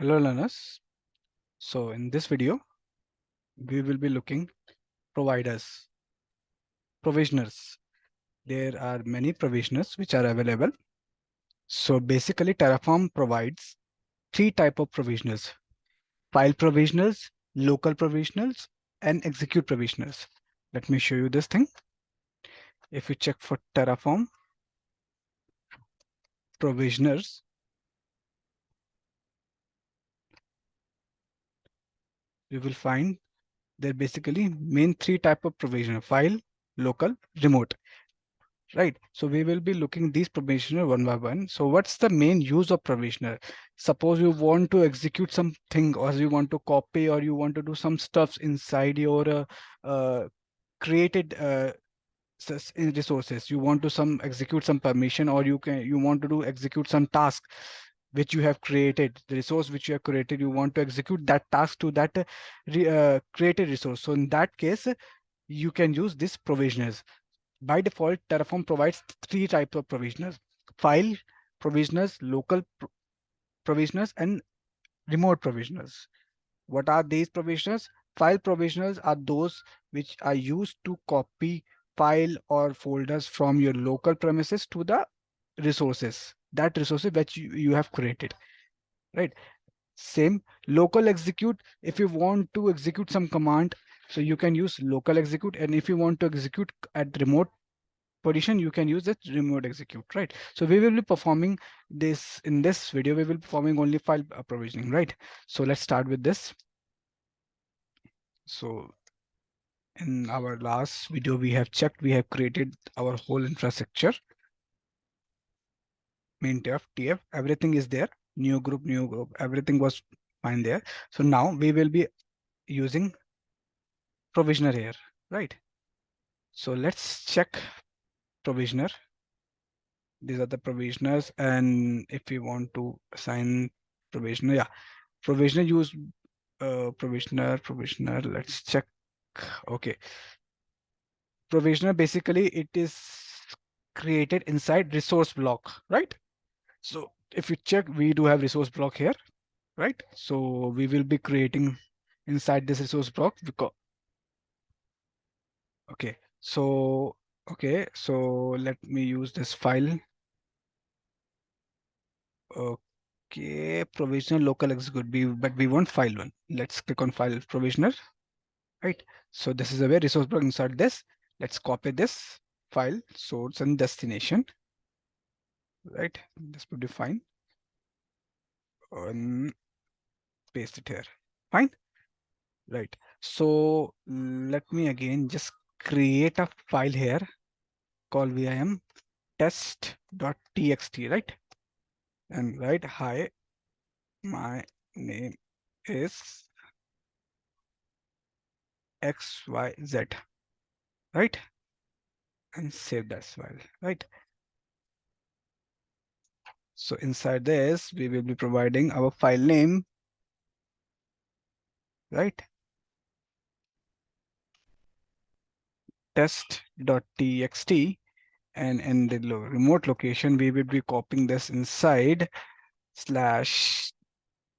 Hello learners. So in this video, we will be looking providers, provisioners. There are many provisioners which are available. So basically Terraform provides three type of provisioners: file provisioners, local provisioners, and execute provisioners. Let me show you this thing. If you check for Terraform provisioners, you will find there basically main three type of provisioner: file, local, remote. Right. So we will be looking these provisioner one by one. So what's the main use of provisioner? Suppose you want to execute something, or you want to copy, or you want to do some stuffs inside your created in resources. You want to some execute some permission, or you want to do execute some task which you have created, the resource which you have created. You want to execute that task to that created resource. So in that case, you can use this provisioners. By default, Terraform provides three types of provisioners: file provisioners, local provisioners, and remote provisioners. What are these provisioners? File provisioners are those which are used to copy file or folders from your local premises to the resources, that resources that you have created, right? Same local execute. If you want to execute some command, so you can use local execute. And if you want to execute at remote position, you can use that remote execute, right? So we will be performing this in this video. We will be performing only file provisioning, right? So let's start with this. So in our last video, we have checked, we have created our whole infrastructure, main tf, everything is there. New group, everything was fine there. So now we will be using provisioner here, right? So let's check provisioner. These are the provisioners, and if we want to assign provisioner, yeah, provisioner use provisioner. Let's check. Okay, provisioner basically it is created inside resource block, right? So if you check, we do have resource block here, right? So we will be creating inside this resource block because okay, so let me use this file. Okay, provisional local execute, but we want file one. Let's click on file provisioner, right? So this is a way resource block inside this. Let's copy this file, source and destination, right? This would be fine. And paste it here. Fine, right? So let me again just create a file here called vim test.txt, right? And write, hi, my name is XYZ, right? And save that file, right? So inside this, we will be providing our file name, right? Test.txt. And in the remote location, we will be copying this inside slash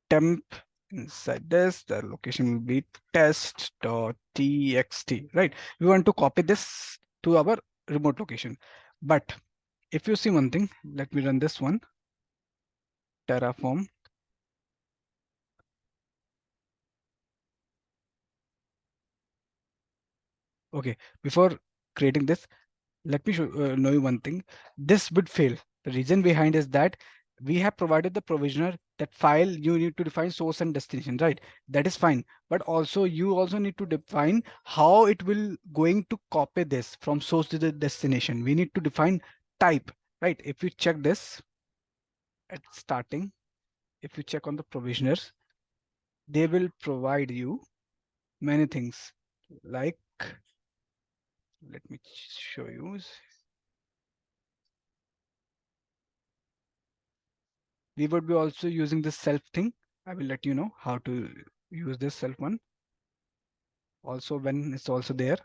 temp. Inside this, the location will be test.txt, right? We want to copy this to our remote location. But if you see one thing, let me run this one, Terraform. Okay, before creating this, let me know you one thing. This would fail. The reason behind is that we have provided the provisioner that file you need to define source and destination, right? That is fine. But also you also need to define how it will going to copy this from source to the destination. We need to define type, right? If you check this at starting, if you check on the provisioners, they will provide you many things like, let me show you. We would be also using this self thing. I will let you know how to use this self one also when it's also there.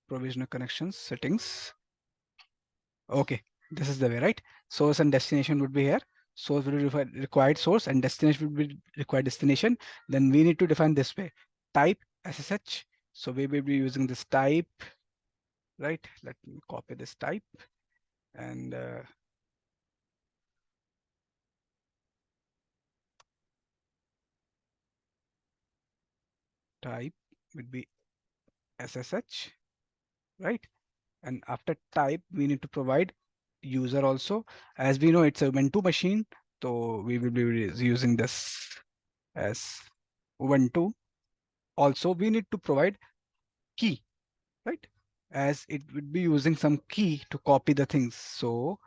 provisioner connections settings. Okay, this is the way, right? Source and destination would be here. Source will be required source and destination will be required destination. Then we need to define this way. Type SSH. So we will be using this type, right? Let me copy this type and type would be SSH, right? And after type, we need to provide user also. As we know, it's a Ubuntu machine, so we will be using this as Ubuntu. Also, we need to provide key, right? As it would be using some key to copy the things. So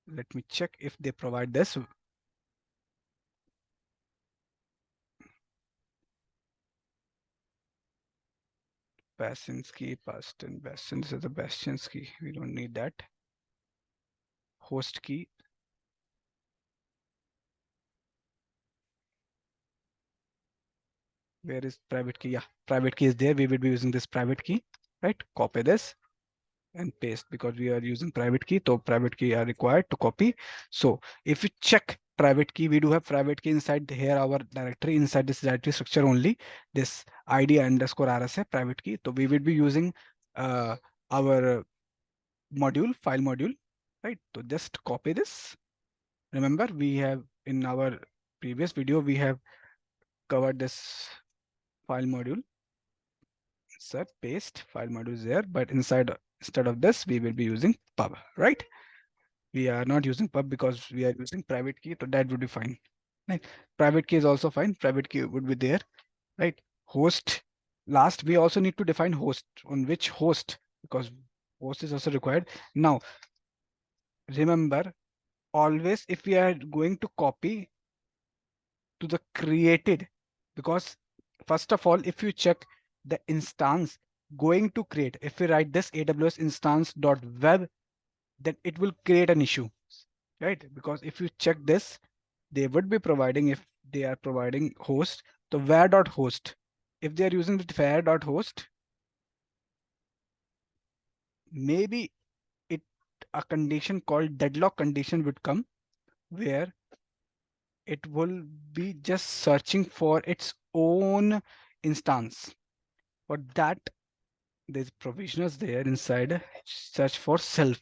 let me check if they provide this. Bastions key, Bastion, Bastions is a Bastions key. We don't need that. Host key. Where is private key? Yeah, private key is there. We will be using this private key, right? Copy this and paste because we are using private key. So private key are required to copy. So if you check private key, we do have private key inside here, our directory, inside this directory structure only, this ID underscore RSA private key. So we will be using our module, file module, right? So just copy this. Remember, we have in our previous video, we have covered this file module. Insert, paste, file module is there, but instead of this, we will be using pub, right? We are not using pub because we are using private key, so that would be fine. Right? Private key is also fine. Private key would be there, right? Host. Last, we also need to define host, on which host, because host is also required. Now, remember, always if we are going to copy to the created, because first of all, if you check the instance going to create, if we write this AWS instance dot web, then it will create an issue, right? Because if you check this, they would be providing, if they are providing host, the where dot host. If they are using the where dot host, maybe it a condition called deadlock condition would come where it will be just searching for its own instance. For that, there's provisioners there inside search for self.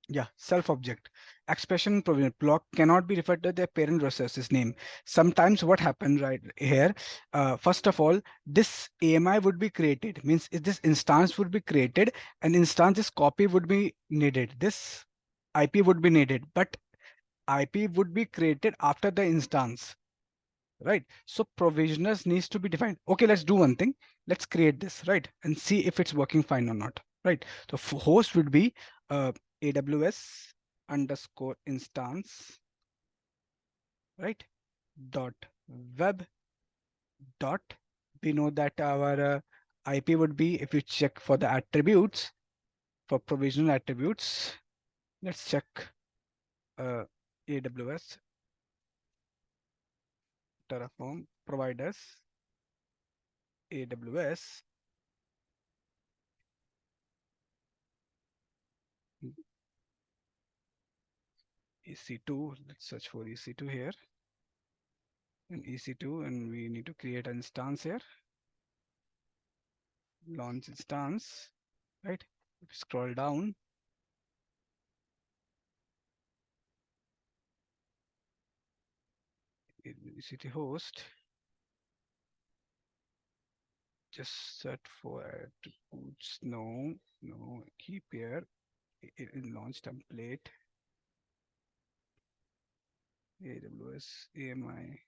Yeah, self object. Expression provision block cannot be referred to the parent resource's name. Sometimes what happened right here, first of all, this AMI would be created, means if this instance would be created, an instance's copy would be needed. This IP would be needed, but IP would be created after the instance, right? So provisioners needs to be defined. Okay, let's do one thing. Let's create this, right? And see if it's working fine or not, right? So host would be AWS underscore instance, right? Dot web dot. We know that our IP would be, if you check for the attributes, for provisional attributes, let's check AWS Terraform providers, AWS EC2. Let's search for EC2 here. In EC2, and we need to create an instance here. Launch instance, right? If you scroll down, EC2 host, just set for attributes. No, keep here in launch template. AWS AMI,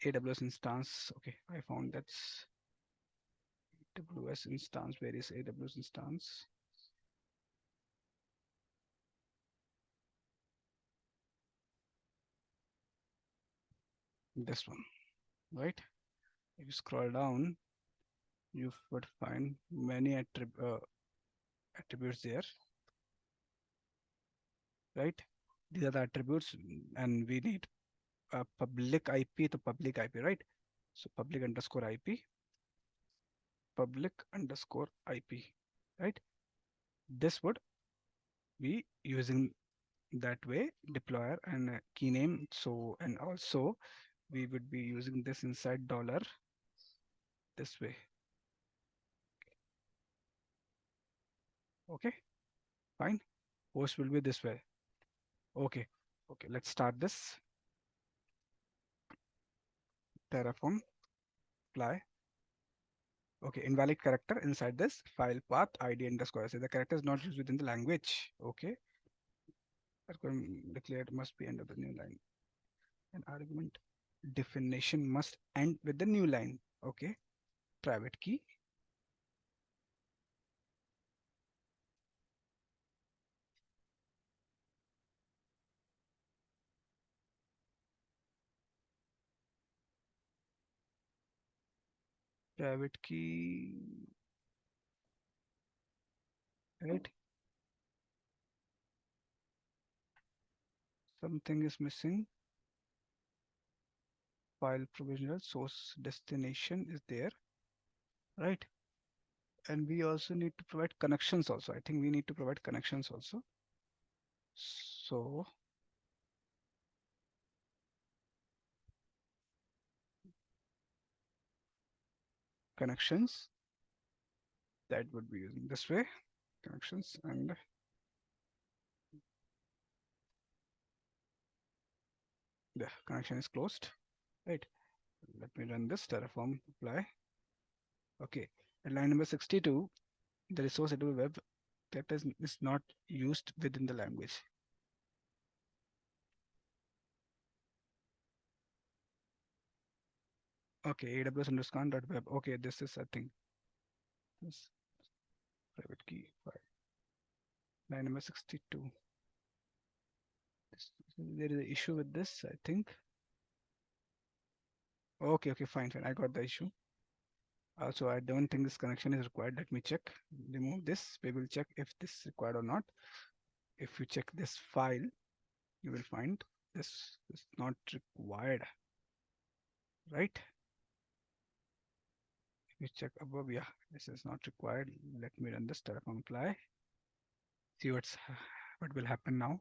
AWS instance. Okay, I found that's AWS instance. Where is AWS instance? This one, right? If you scroll down, you would find many attributes there, right? These are the attributes, and we need a public IP to public IP, right? So public underscore IP, public underscore IP, right? This would be using that way deployer and key name. So, and also we would be using this inside dollar this way. Okay, fine. Host will be this way. Okay, okay. Let's start this. Terraform apply. Okay, invalid character inside this file path ID underscore. So the character is not used within the language. Okay, declared must be end of the new line. An argument definition must end with the new line. Okay, private key. Private key. Right. Something is missing. File provisional source destination is there. Right. And we also need to provide connections also. I think we need to provide connections also. So connections that would be using this way. Connections and the connection is closed. Right. Let me run this Terraform apply. Okay. At line number 62, the resource edible web that is not used within the language. Okay, AWS underscore dot web. Okay, this is I think this private key file. Line number 62. There is an issue with this, I think. Okay, okay, fine, fine. I got the issue. Also, I don't think this connection is required. Let me check. Remove this. We will check if this is required or not. If you check this file, you will find this is not required. Right? If you check above, yeah, this is not required. Let me run this Terraform apply. See what will happen now.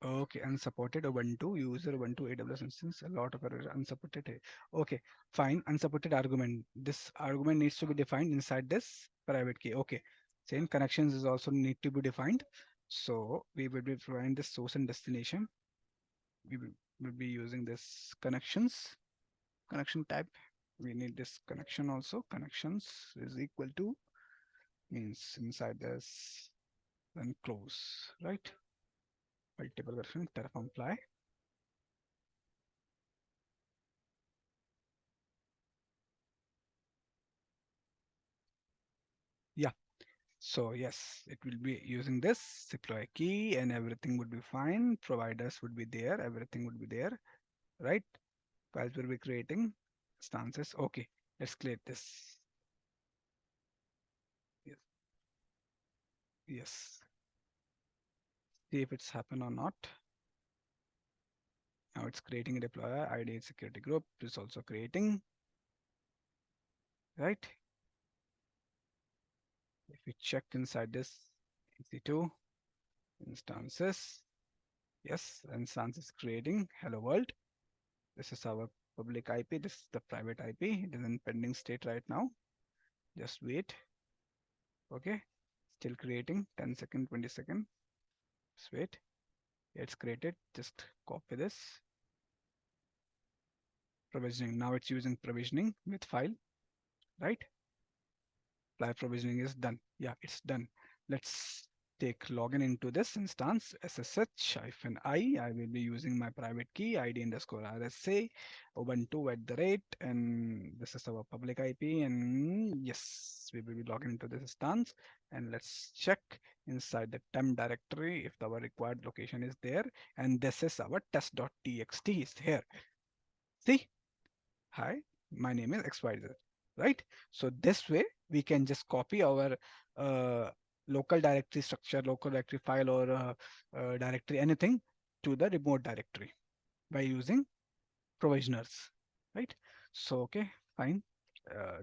Okay, unsupported Ubuntu user Ubuntu AWS instance. A lot of errors unsupported. Okay, fine. Unsupported argument. This argument needs to be defined inside this private key. Okay, same connections is also need to be defined. So we will be providing this source and destination. We will be using this connections connection type. We need this connection also. Connections is equal to means inside this then close, right? Multiple version Terraform apply. Yeah. So yes, it will be using this deploy key and everything would be fine. Providers would be there. Everything would be there, right? Files will be creating instances. Okay, let's create this. Yes. Yes. See if it's happened or not. Now it's creating a deployer ID security group. It's also creating, right? If we check inside this EC2 instances, yes, instance is creating hello world. This is our public IP. This is the private IP. It is in pending state right now. Just wait. Okay. Still creating 10 second, 20 second. Just wait. It's created. Just copy this. Provisioning. Now it's using provisioning with file, right? Apply provisioning is done. Yeah, it's done. Let's take login into this instance ssh-i. I will be using my private key ID underscore RSA Ubuntu at the rate, and this is our public IP. And yes, we will be logging into this instance. And let's check inside the temp directory if our required location is there. And this is our test.txt is here. See, hi, my name is XYZ, right? So this way we can just copy our uh, local directory structure, local directory file, or directory, anything to the remote directory by using provisioners, right? So, okay, fine.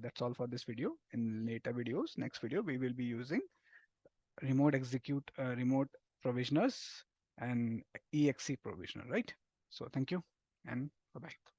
That's all for this video. In later videos, next video, we will be using remote provisioners and exe provisioner, right? So thank you and bye bye.